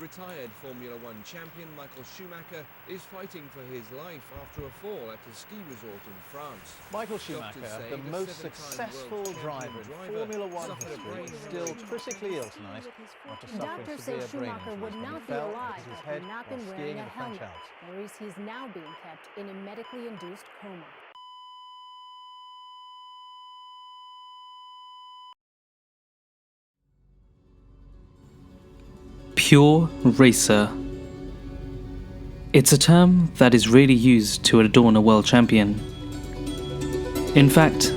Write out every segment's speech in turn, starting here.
Retired Formula One champion Michael Schumacher is fighting for his life after a fall at a ski resort in France. Michael Schumacher, the most successful driver in Formula One history, is still critically ill tonight after suffering Doctors severe say brain Schumacher injuries would when he not be fell alive and hit his had head he not while been skiing wearing in a the French helmet. Alps. Worries he's now being kept in a medically induced coma. Pure racer. It's a term that is rarely used to adorn a world champion. In fact,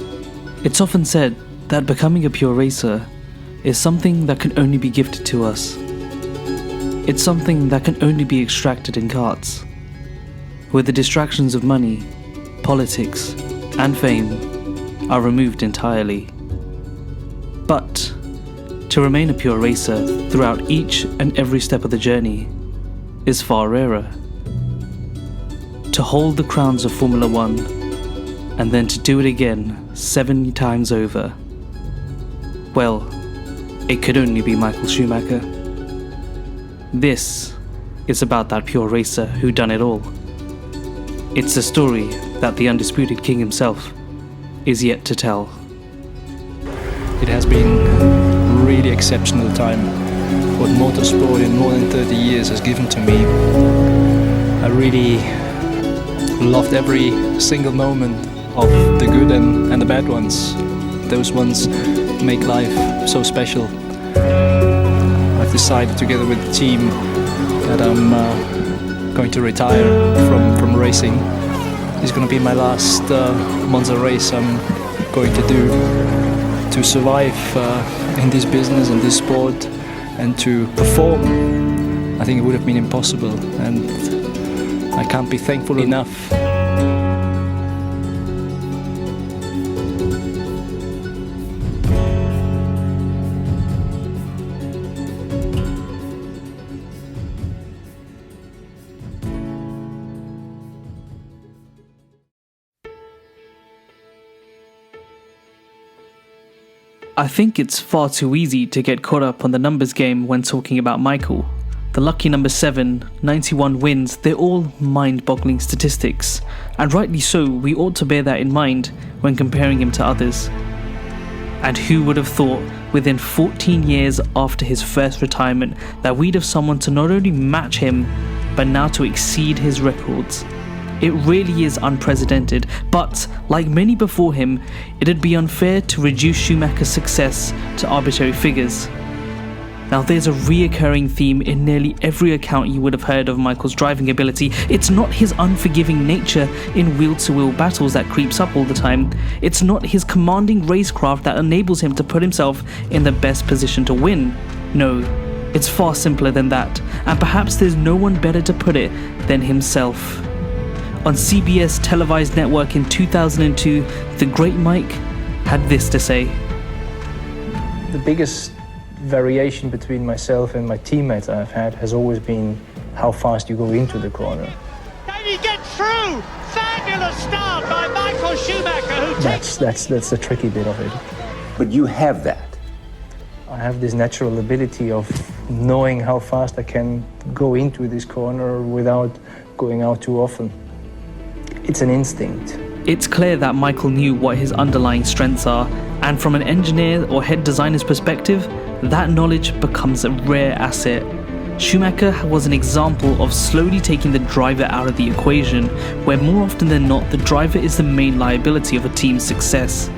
it's often said that becoming a pure racer is something that can only be gifted to us. It's something that can only be extracted in karts, where the distractions of money, politics, and fame are removed entirely. But to remain a pure racer throughout each and every step of the journey is far rarer. To hold the crowns of Formula One and then to do it again 7 times over, well, it could only be Michael Schumacher. This is about that pure racer who done it all. It's a story that the undisputed king himself is yet to tell. It has been a really exceptional time. What motorsport in more than 30 years has given to me. I really loved every single moment of the good and the bad ones. Those ones make life so special. I've decided together with the team that I'm going to retire from racing. It's going to be my last Monza race I'm going to do. To survive in this business and this sport and to perform, I think it would have been impossible, and I can't be thankful enough. I think it's far too easy to get caught up on the numbers game when talking about Michael. The lucky number 7, 91 wins, they're all mind-boggling statistics, and rightly so, we ought to bear that in mind when comparing him to others. And who would have thought, within 14 years after his first retirement, that we'd have someone to not only match him, but now to exceed his records. It really is unprecedented, but like many before him, it'd be unfair to reduce Schumacher's success to arbitrary figures. Now there's a reoccurring theme in nearly every account you would have heard of Michael's driving ability. It's not his unforgiving nature in wheel-to-wheel battles that creeps up all the time. It's not his commanding racecraft that enables him to put himself in the best position to win. No, it's far simpler than that, and perhaps there's no one better to put it than himself. On CBS televised network in 2002, the great Mike had this to say. The biggest variation between myself and my teammates I've had has always been how fast you go into the corner. Can he get through? Fabulous start by Michael Schumacher, who takes... That's the tricky bit of it. But you have that. I have this natural ability of knowing how fast I can go into this corner without going out too often. It's an instinct. It's clear that Michael knew what his underlying strengths are, and from an engineer or head designer's perspective, that knowledge becomes a rare asset. Schumacher was an example of slowly taking the driver out of the equation, where more often than not, the driver is the main liability of a team's success.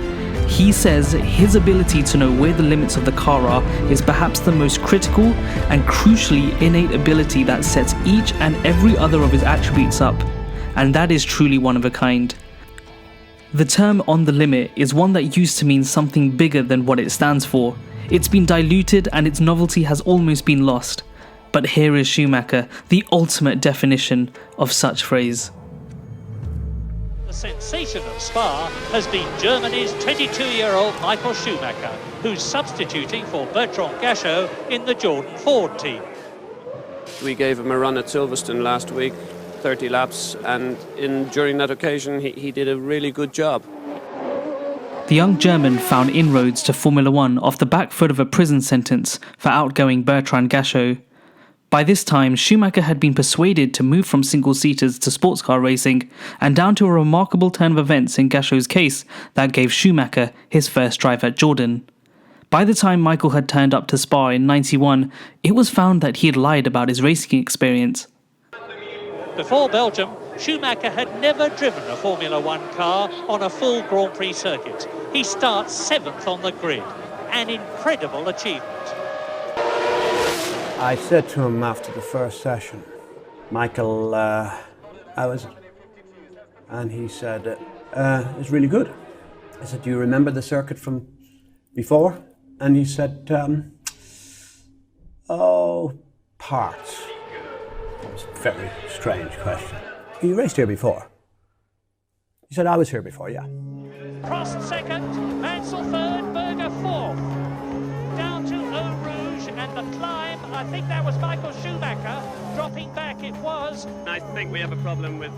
He says his ability to know where the limits of the car are is perhaps the most critical and crucially innate ability that sets each and every other of his attributes up. And that is truly one of a kind. The term "on the limit" is one that used to mean something bigger than what it stands for. It's been diluted and its novelty has almost been lost. But here is Schumacher, the ultimate definition of such phrase. The sensation of Spa has been Germany's 22-year-old Michael Schumacher, who's substituting for Bertrand Gachot in the Jordan Ford team. We gave him a run at Silverstone last week, 30 laps, and during that occasion he did a really good job. The young German found inroads to Formula One off the back foot of a prison sentence for outgoing Bertrand Gachot. By this time, Schumacher had been persuaded to move from single-seaters to sports car racing, and down to a remarkable turn of events in Gachot's case that gave Schumacher his first drive at Jordan. By the time Michael had turned up to Spa in '91, it was found that he had lied about his racing experience. Before Belgium, Schumacher had never driven a Formula One car on a full Grand Prix circuit. He starts 7th on the grid, an incredible achievement. I said to him after the first session, Michael, how is it? And he said, it's really good. I said, do you remember the circuit from before? And he said, oh, parts. That was a very strange question. You raced here before? He said, I was here before, yeah. Prost second, Mansell third, Berger fourth. Down to Eau Rouge and the climb, I think that was Michael Schumacher. Dropping back it was. I think we have a problem with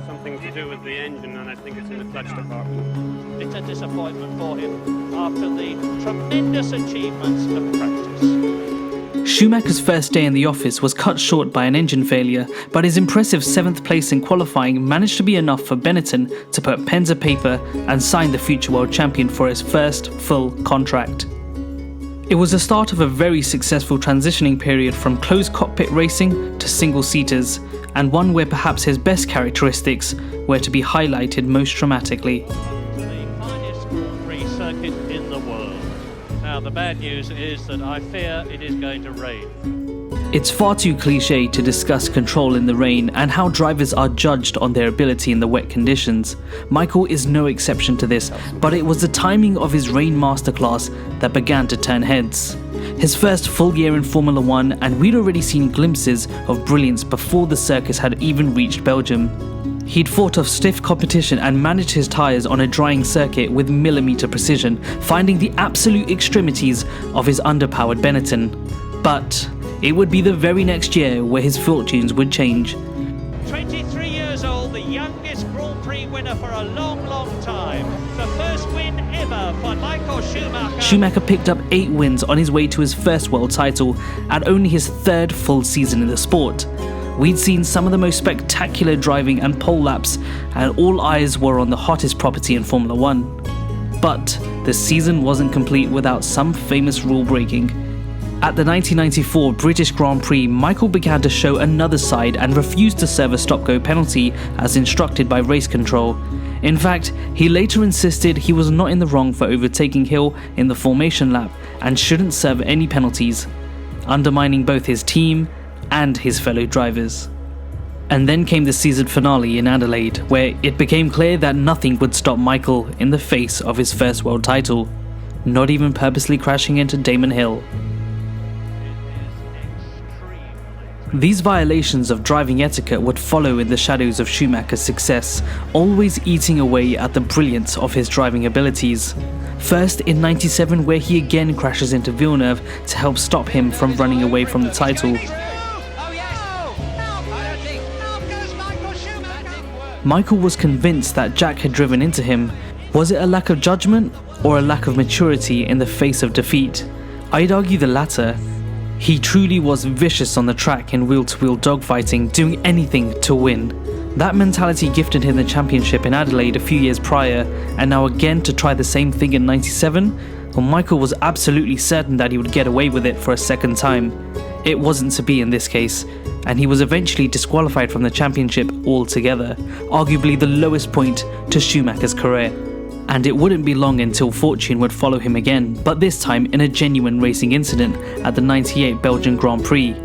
something to do with the engine, and I think it's in the clutch department. It's a disappointment for him after the tremendous achievements of practice. Schumacher's first day in the office was cut short by an engine failure, but his impressive 7th place in qualifying managed to be enough for Benetton to put pen to paper and sign the future world champion for his first full contract. It was the start of a very successful transitioning period from closed cockpit racing to single-seaters, and one where perhaps his best characteristics were to be highlighted most dramatically. The finest Grand Prix circuit in the world. Now the bad news is that I fear it is going to rain. It's far too cliché to discuss control in the rain and how drivers are judged on their ability in the wet conditions. Michael is no exception to this, but it was the timing of his rain masterclass that began to turn heads. His first full year in Formula One, and we'd already seen glimpses of brilliance before the circus had even reached Belgium. He'd fought off stiff competition and managed his tyres on a drying circuit with millimetre precision, finding the absolute extremities of his underpowered Benetton. But it would be the very next year where his fortunes would change. 23 years old, the youngest Grand Prix winner for a long, long time. The first win ever for Michael Schumacher. Schumacher picked up 8 wins on his way to his first world title, and only his 3rd full season in the sport. We'd seen some of the most spectacular driving and pole laps, and all eyes were on the hottest property in Formula One. But the season wasn't complete without some famous rule breaking. At the 1994 British Grand Prix, Michael began to show another side and refused to serve a stop-go penalty as instructed by race control. In fact, he later insisted he was not in the wrong for overtaking Hill in the formation lap and shouldn't serve any penalties, undermining both his team and his fellow drivers. And then came the season finale in Adelaide, where it became clear that nothing would stop Michael in the face of his first world title, not even purposely crashing into Damon Hill. These violations of driving etiquette would follow in the shadows of Schumacher's success, always eating away at the brilliance of his driving abilities. First in '97, where he again crashes into Villeneuve to help stop him from running away from the title. Michael was convinced that Jack had driven into him. Was it a lack of judgment or a lack of maturity in the face of defeat? I'd argue the latter. He truly was vicious on the track in wheel-to-wheel dogfighting, doing anything to win. That mentality gifted him the championship in Adelaide a few years prior, and now again to try the same thing in '97? Well, Michael was absolutely certain that he would get away with it for a second time. It wasn't to be in this case, and he was eventually disqualified from the championship altogether, arguably the lowest point to Schumacher's career. And it wouldn't be long until fortune would follow him again, but this time in a genuine racing incident at the '98 Belgian Grand Prix.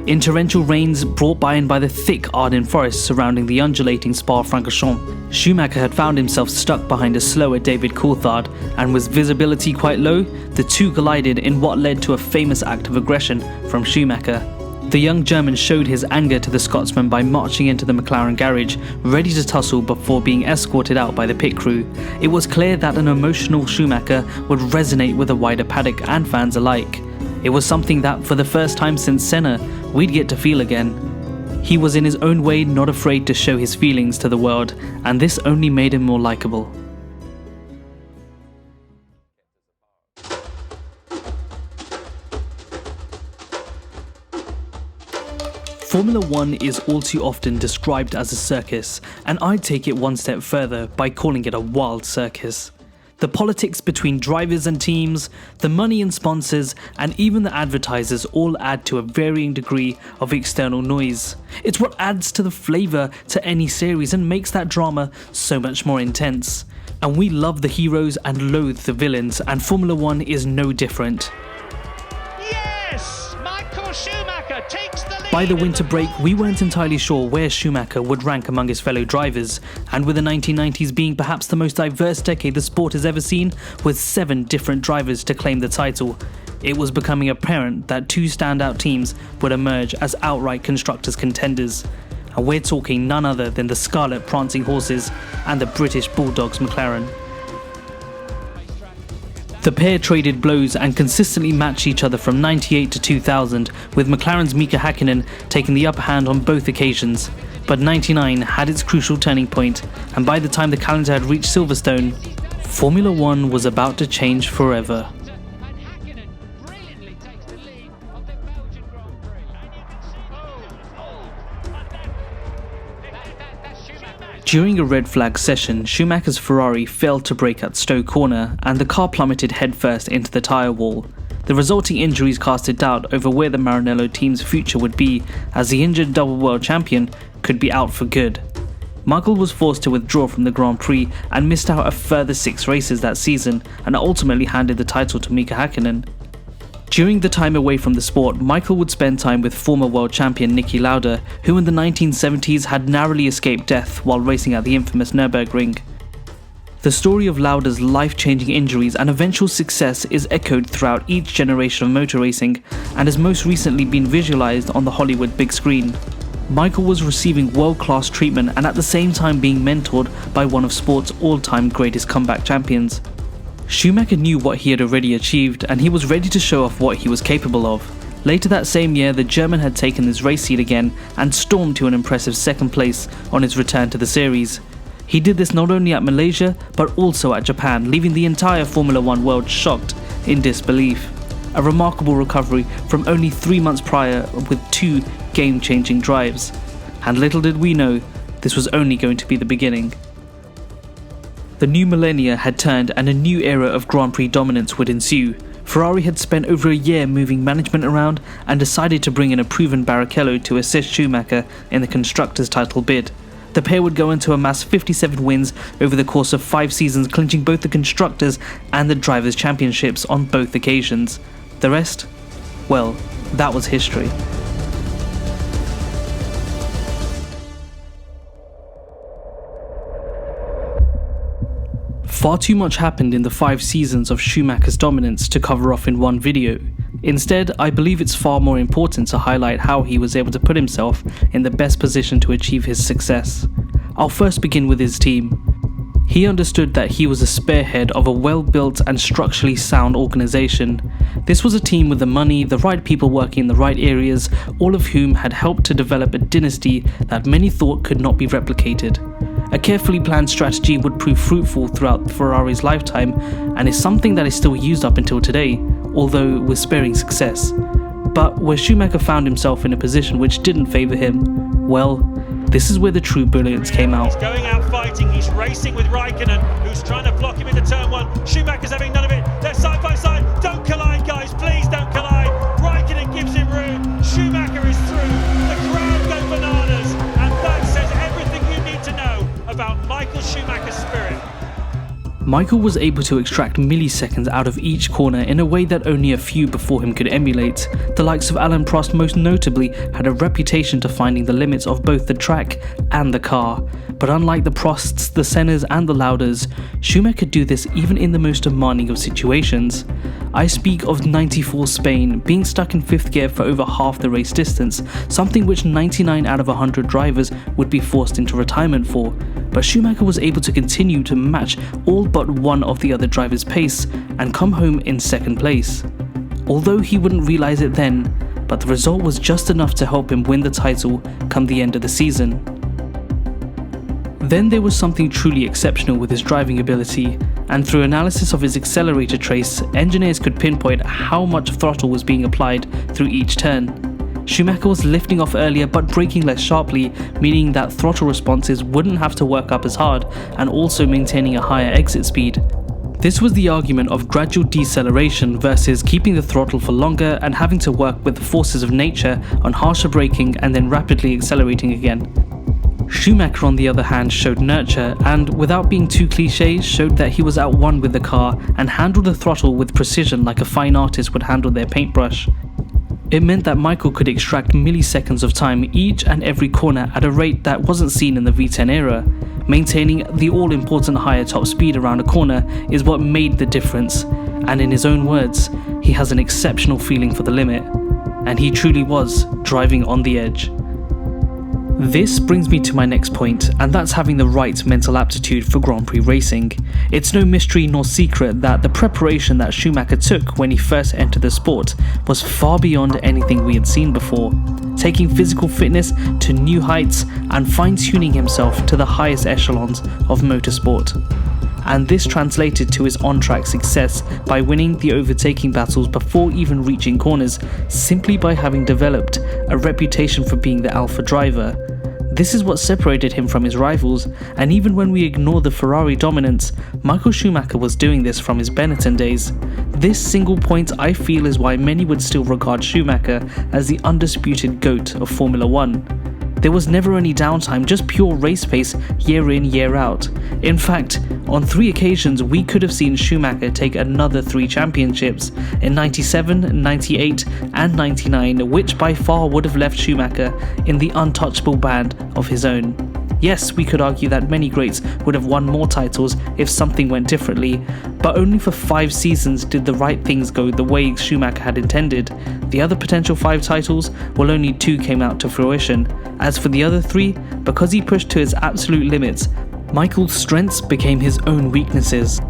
In torrential rains brought by the thick Ardennes forest surrounding the undulating Spa-Francorchamps, Schumacher had found himself stuck behind a slower David Coulthard, and with visibility quite low, the two collided in what led to a famous act of aggression from Schumacher. The young German showed his anger to the Scotsman by marching into the McLaren garage, ready to tussle before being escorted out by the pit crew. It was clear that an emotional Schumacher would resonate with the wider paddock and fans alike. It was something that, for the first time since Senna, we'd get to feel again. He was in his own way not afraid to show his feelings to the world, and this only made him more likeable. Formula One is all too often described as a circus, and I'd take it one step further by calling it a wild circus. The politics between drivers and teams, the money and sponsors, and even the advertisers all add to a varying degree of external noise. It's what adds to the flavour to any series and makes that drama so much more intense. And we love the heroes and loathe the villains, and Formula One is no different. Yes! Michael Schumacher takes the lead. By the winter break, we weren't entirely sure where Schumacher would rank among his fellow drivers, and with the 1990s being perhaps the most diverse decade the sport has ever seen, with 7 different drivers to claim the title, it was becoming apparent that 2 standout teams would emerge as outright constructors' contenders. And we're talking none other than the Scarlet Prancing Horses and the British Bulldogs McLaren. The pair traded blows and consistently matched each other from 98 to 2000, with McLaren's Mika Häkkinen taking the upper hand on both occasions. But 99 had its crucial turning point, and by the time the calendar had reached Silverstone, Formula One was about to change forever. During a red flag session, Schumacher's Ferrari failed to brake at Stowe Corner and the car plummeted headfirst into the tyre wall. The resulting injuries casted doubt over where the Maranello team's future would be, as the injured double world champion could be out for good. Michael was forced to withdraw from the Grand Prix and missed out a further 6 races that season, and ultimately handed the title to Mika Häkkinen. During the time away from the sport, Michael would spend time with former world champion Niki Lauda, who in the 1970s had narrowly escaped death while racing at the infamous Nürburgring. The story of Lauda's life-changing injuries and eventual success is echoed throughout each generation of motor racing, and has most recently been visualised on the Hollywood big screen. Michael was receiving world-class treatment and at the same time being mentored by one of sport's all-time greatest comeback champions. Schumacher knew what he had already achieved, and he was ready to show off what he was capable of. Later that same year, the German had taken his race seat again and stormed to an impressive 2nd place on his return to the series. He did this not only at Malaysia, but also at Japan, leaving the entire Formula One world shocked in disbelief. A remarkable recovery from only 3 months prior with 2 game-changing drives. And little did we know, this was only going to be the beginning. The new millennia had turned and a new era of Grand Prix dominance would ensue. Ferrari had spent over a year moving management around and decided to bring in a proven Barrichello to assist Schumacher in the Constructors' title bid. The pair would go on to amass 57 wins over the course of 5 seasons, clinching both the Constructors and the Drivers' Championships on both occasions. The rest? Well, that was history. Far too much happened in the 5 seasons of Schumacher's dominance to cover off in one video. Instead, I believe it's far more important to highlight how he was able to put himself in the best position to achieve his success. I'll first begin with his team. He understood that he was a spearhead of a well-built and structurally sound organisation. This was a team with the money, the right people working in the right areas, all of whom had helped to develop a dynasty that many thought could not be replicated. A carefully planned strategy would prove fruitful throughout Ferrari's lifetime and is something that is still used up until today, although with sparing success. But where Schumacher found himself in a position which didn't favour him, well, this is where the true brilliance came out. He's going out fighting, he's racing with Raikkonen, who's trying to block him into turn 1. Schumacher's having none of it, they're side by side, don't collide guys, please don't collide. Raikkonen gives him room, Schumacher is through, the crowd go bananas, and that says everything you need to know about Michael Schumacher's spirit. Michael was able to extract milliseconds out of each corner in a way that only a few before him could emulate. The likes of Alain Prost most notably had a reputation to finding the limits of both the track and the car. But unlike the Prosts, the Sennas and the Laudas, Schumacher could do this even in the most demanding of situations. I speak of 94 Spain, being stuck in 5th gear for over half the race distance, something which 99 out of 100 drivers would be forced into retirement for. But Schumacher was able to continue to match all but one of the other drivers' pace and come home in 2nd place. Although he wouldn't realise it then, but the result was just enough to help him win the title come the end of the season. Then there was something truly exceptional with his driving ability, and through analysis of his accelerator trace, engineers could pinpoint how much throttle was being applied through each turn. Schumacher was lifting off earlier but braking less sharply, meaning that throttle responses wouldn't have to work up as hard, and also maintaining a higher exit speed. This was the argument of gradual deceleration versus keeping the throttle for longer and having to work with the forces of nature on harsher braking and then rapidly accelerating again. Schumacher, on the other hand, showed nurture and, without being too cliché, showed that he was at one with the car and handled the throttle with precision like a fine artist would handle their paintbrush. It meant that Michael could extract milliseconds of time each and every corner at a rate that wasn't seen in the V10 era. Maintaining the all-important higher top speed around a corner is what made the difference, and in his own words, he has an exceptional feeling for the limit, and he truly was driving on the edge. This brings me to my next point, and that's having the right mental aptitude for Grand Prix racing. It's no mystery nor secret that the preparation that Schumacher took when he first entered the sport was far beyond anything we had seen before, taking physical fitness to new heights and fine-tuning himself to the highest echelons of motorsport. And this translated to his on-track success by winning the overtaking battles before even reaching corners, simply by having developed a reputation for being the alpha driver. This is what separated him from his rivals, and even when we ignore the Ferrari dominance, Michael Schumacher was doing this from his Benetton days. This single point, I feel, is why many would still regard Schumacher as the undisputed GOAT of Formula 1. There was never any downtime, just pure race pace year in, year out. In fact, on 3 occasions we could have seen Schumacher take another 3 championships, in 97, 98 and 99, which by far would have left Schumacher in the untouchable band of his own. Yes, we could argue that many greats would have won more titles if something went differently, but only for 5 seasons did the right things go the way Schumacher had intended. The other potential 5 titles, well, only 2 came out to fruition. As for the other 3, because he pushed to his absolute limits, Michael's strengths became his own weaknesses.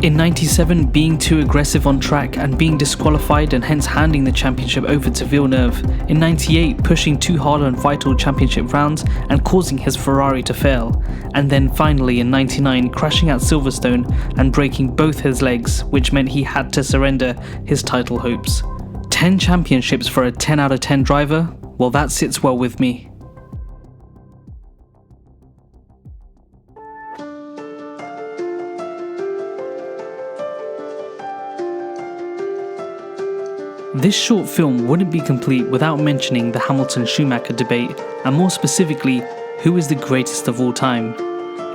In 97, being too aggressive on track and being disqualified and hence handing the championship over to Villeneuve. In 98, pushing too hard on vital championship rounds and causing his Ferrari to fail. And then finally in 99, crashing at Silverstone and breaking both his legs, which meant he had to surrender his title hopes. 10 championships for a 10 out of 10 driver? Well, that sits well with me. This short film wouldn't be complete without mentioning the Hamilton-Schumacher debate, and more specifically, who is the greatest of all time.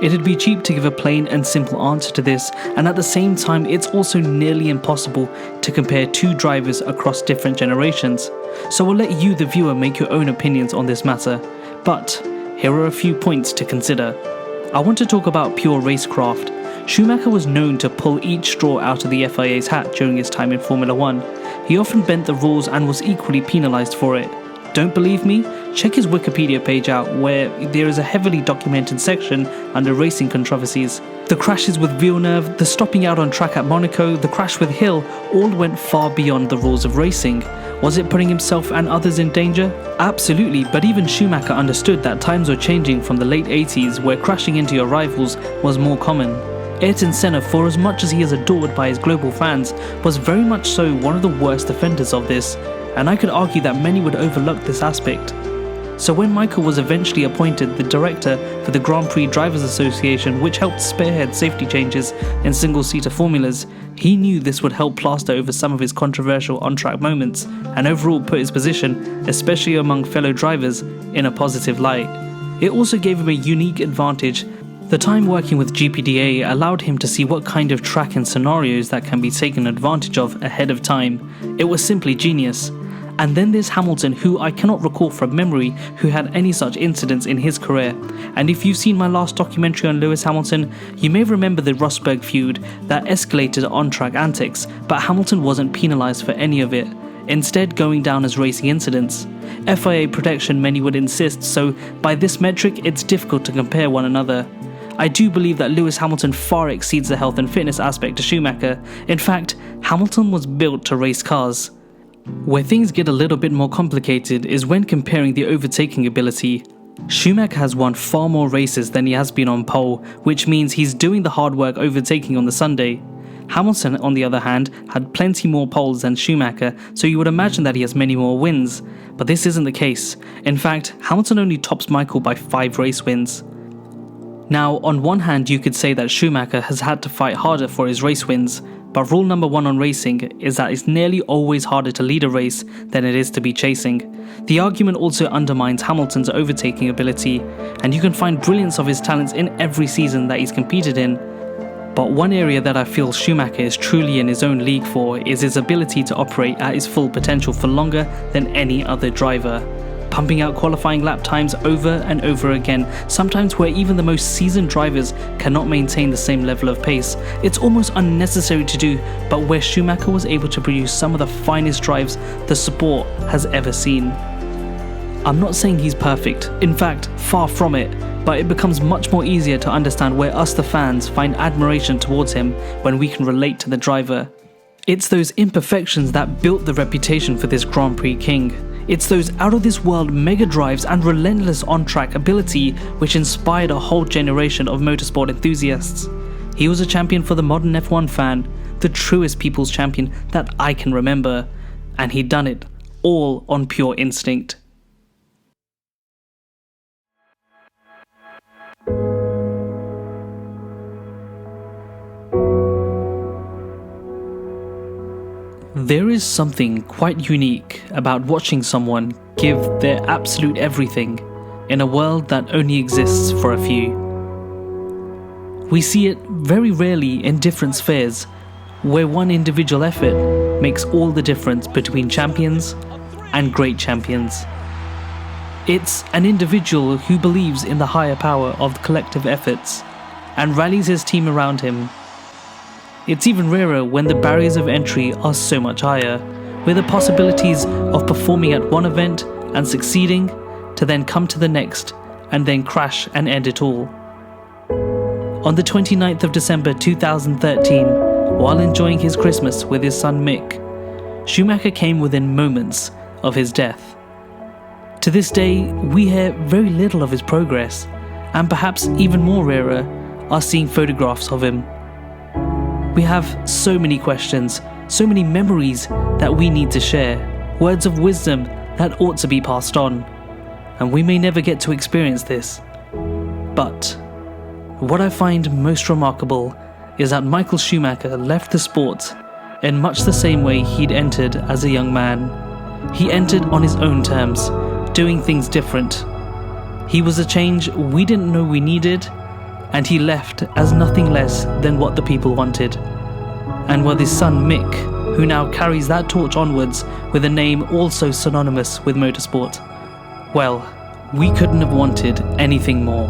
It'd be cheap to give a plain and simple answer to this, and at the same time it's also nearly impossible to compare 2 drivers across different generations. So I'll let you, the viewer, make your own opinions on this matter. But here are a few points to consider. I want to talk about pure racecraft. Schumacher was known to pull each straw out of the FIA's hat during his time in Formula 1. He often bent the rules and was equally penalised for it. Don't believe me? Check his Wikipedia page out, where there is a heavily documented section under racing controversies. The crashes with Villeneuve, the stopping out on track at Monaco, the crash with Hill, all went far beyond the rules of racing. Was it putting himself and others in danger? Absolutely, but even Schumacher understood that times were changing from the late 80s, where crashing into your rivals was more common. Ayrton Senna, for as much as he is adored by his global fans, was very much so one of the worst offenders of this, and I could argue that many would overlook this aspect. So when Michael was eventually appointed the director for the Grand Prix Drivers Association, which helped spearhead safety changes in single-seater formulas, he knew this would help plaster over some of his controversial on-track moments, and overall put his position, especially among fellow drivers, in a positive light. It also gave him a unique advantage. The time working with GPDA allowed him to see what kind of track and scenarios that can be taken advantage of ahead of time. It was simply genius. And then there's Hamilton, who I cannot recall from memory who had any such incidents in his career. And if you've seen my last documentary on Lewis Hamilton, you may remember the Rosberg feud that escalated on-track antics, but Hamilton wasn't penalised for any of it, instead going down as racing incidents. FIA protection, many would insist, so by this metric it's difficult to compare one another. I do believe that Lewis Hamilton far exceeds the health and fitness aspect to Schumacher. In fact, Hamilton was built to race cars. Where things get a little bit more complicated is when comparing the overtaking ability. Schumacher has won far more races than he has been on pole, which means he's doing the hard work overtaking on the Sunday. Hamilton, on the other hand, had plenty more poles than Schumacher, so you would imagine that he has many more wins. But this isn't the case. In fact, Hamilton only tops Michael by 5 race wins. Now, on one hand, you could say that Schumacher has had to fight harder for his race wins, but rule number 1 on racing is that it's nearly always harder to lead a race than it is to be chasing. The argument also undermines Hamilton's overtaking ability, and you can find brilliance of his talents in every season that he's competed in. But one area that I feel Schumacher is truly in his own league for is his ability to operate at his full potential for longer than any other driver. Pumping out qualifying lap times over and over again, sometimes where even the most seasoned drivers cannot maintain the same level of pace. It's almost unnecessary to do, but where Schumacher was able to produce some of the finest drives the sport has ever seen. I'm not saying he's perfect, in fact, far from it, but it becomes much more easier to understand where us the fans find admiration towards him when we can relate to the driver. It's those imperfections that built the reputation for this Grand Prix king. It's those out-of-this-world mega drives and relentless on-track ability which inspired a whole generation of motorsport enthusiasts. He was a champion for the modern F1 fan, the truest people's champion that I can remember, and he'd done it all on pure instinct. There is something quite unique about watching someone give their absolute everything in a world that only exists for a few. We see it very rarely in different spheres, where one individual effort makes all the difference between champions and great champions. It's an individual who believes in the higher power of collective efforts and rallies his team around him. It's even rarer when the barriers of entry are so much higher, where the possibilities of performing at one event and succeeding to then come to the next and then crash and end it all. On the 29th of December 2013, while enjoying his Christmas with his son Mick, Schumacher came within moments of his death. To this day, we hear very little of his progress, and perhaps even more rarer are seeing photographs of him. We have so many questions, so many memories that we need to share, words of wisdom that ought to be passed on, and we may never get to experience this. But what I find most remarkable is that Michael Schumacher left the sport in much the same way he'd entered as a young man. He entered on his own terms, doing things different. He was a change we didn't know we needed, and he left as nothing less than what the people wanted. And with his son Mick, who now carries that torch onwards with a name also synonymous with motorsport, well, we couldn't have wanted anything more.